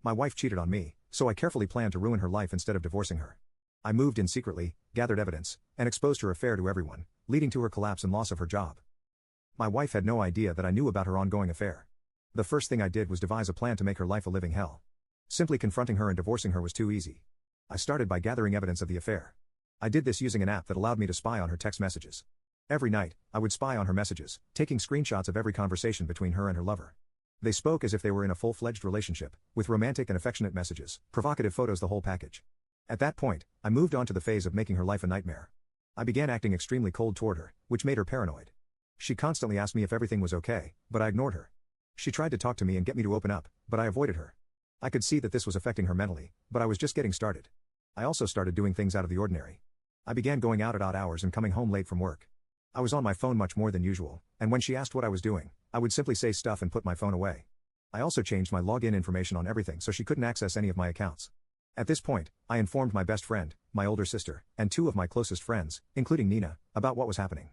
My wife cheated on me, so I carefully planned to ruin her life instead of divorcing her. I moved in secretly, gathered evidence, and exposed her affair to everyone, leading to her collapse and loss of her job. My wife had no idea that I knew about her ongoing affair. The first thing I did was devise a plan to make her life a living hell. Simply confronting her and divorcing her was too easy. I started by gathering evidence of the affair. I did this using an app that allowed me to spy on her text messages. Every night, I would spy on her messages, taking screenshots of every conversation between her and her lover. They spoke as if they were in a full-fledged relationship, with romantic and affectionate messages, provocative photos, the whole package. At that point, I moved on to the phase of making her life a nightmare. I began acting extremely cold toward her, which made her paranoid. She constantly asked me if everything was okay, but I ignored her. She tried to talk to me and get me to open up, but I avoided her. I could see that this was affecting her mentally, but I was just getting started. I also started doing things out of the ordinary. I began going out at odd hours and coming home late from work. I was on my phone much more than usual, and when she asked what I was doing, I would simply say stuff and put my phone away. I also changed my login information on everything so she couldn't access any of my accounts. At this point, I informed my best friend, my older sister, and two of my closest friends, including Nina, about what was happening.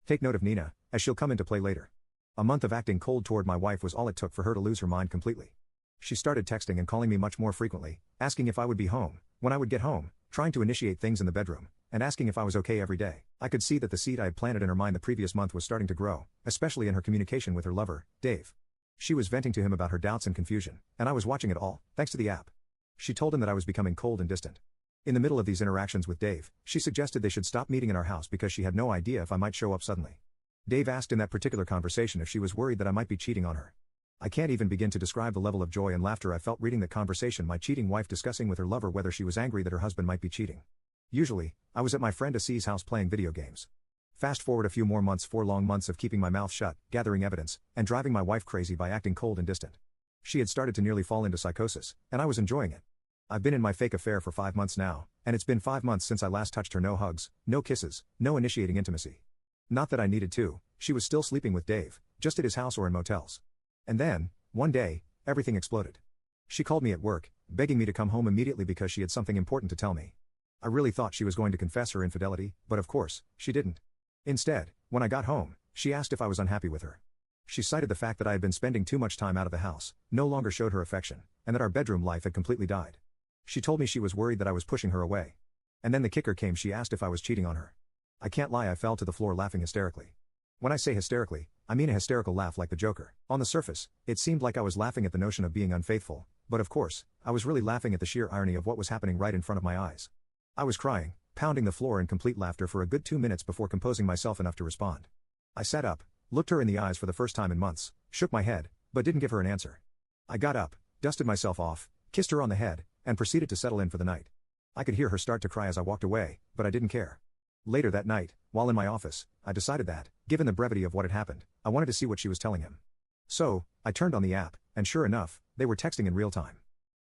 Take note of Nina, as she'll come into play later. A month of acting cold toward my wife was all it took for her to lose her mind completely. She started texting and calling me much more frequently, asking if I would be home, when I would get home, trying to initiate things in the bedroom, and asking if I was okay every day. I could see that the seed I had planted in her mind the previous month was starting to grow, especially in her communication with her lover, Dave. She was venting to him about her doubts and confusion, and I was watching it all, thanks to the app. She told him that I was becoming cold and distant. In the middle of these interactions with Dave, she suggested they should stop meeting in our house because she had no idea if I might show up suddenly. Dave asked in that particular conversation if she was worried that I might be cheating on her. I can't even begin to describe the level of joy and laughter I felt reading that conversation, my cheating wife discussing with her lover whether she was angry that her husband might be cheating. Usually, I was at my friend Asie's house playing video games. Fast forward a few more months, 4 long months of keeping my mouth shut, gathering evidence, and driving my wife crazy by acting cold and distant. She had started to nearly fall into psychosis, and I was enjoying it. I've been in my fake affair for 5 months now, and it's been 5 months since I last touched her. No hugs, no kisses, no initiating intimacy. Not that I needed to, she was still sleeping with Dave, just at his house or in motels. And then, one day, everything exploded. She called me at work, begging me to come home immediately because she had something important to tell me. I really thought she was going to confess her infidelity, but of course, she didn't. Instead, when I got home, she asked if I was unhappy with her. She cited the fact that I had been spending too much time out of the house, no longer showed her affection, and that our bedroom life had completely died. She told me she was worried that I was pushing her away. And then the kicker came, she asked if I was cheating on her. I can't lie, I fell to the floor laughing hysterically. When I say hysterically, I mean a hysterical laugh like the Joker. On the surface, it seemed like I was laughing at the notion of being unfaithful, but of course, I was really laughing at the sheer irony of what was happening right in front of my eyes. I was crying, pounding the floor in complete laughter for a good 2 minutes before composing myself enough to respond. I sat up, looked her in the eyes for the first time in months, shook my head, but didn't give her an answer. I got up, dusted myself off, kissed her on the head, and proceeded to settle in for the night. I could hear her start to cry as I walked away, but I didn't care. Later that night, while in my office, I decided that, given the brevity of what had happened, I wanted to see what she was telling him. So, I turned on the app, and sure enough, they were texting in real time.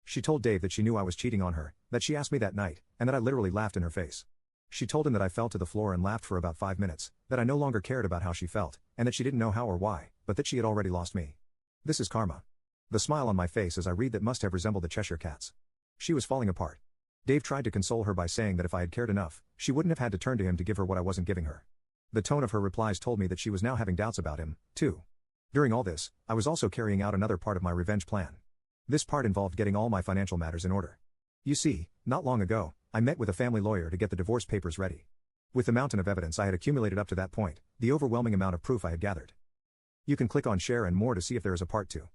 She told Dave that she knew I was cheating on her, that she asked me that night, and that I literally laughed in her face. She told him that I fell to the floor and laughed for about 5 minutes, that I no longer cared about how she felt, and that she didn't know how or why, but that she had already lost me. This is karma. The smile on my face as I read that must have resembled the Cheshire Cat's. She was falling apart. Dave tried to console her by saying that if I had cared enough, she wouldn't have had to turn to him to give her what I wasn't giving her. The tone of her replies told me that she was now having doubts about him, too. During all this, I was also carrying out another part of my revenge plan. This part involved getting all my financial matters in order. You see, not long ago, I met with a family lawyer to get the divorce papers ready. With the mountain of evidence I had accumulated up to that point, the overwhelming amount of proof I had gathered. You can click on share and more to see if there is a part 2.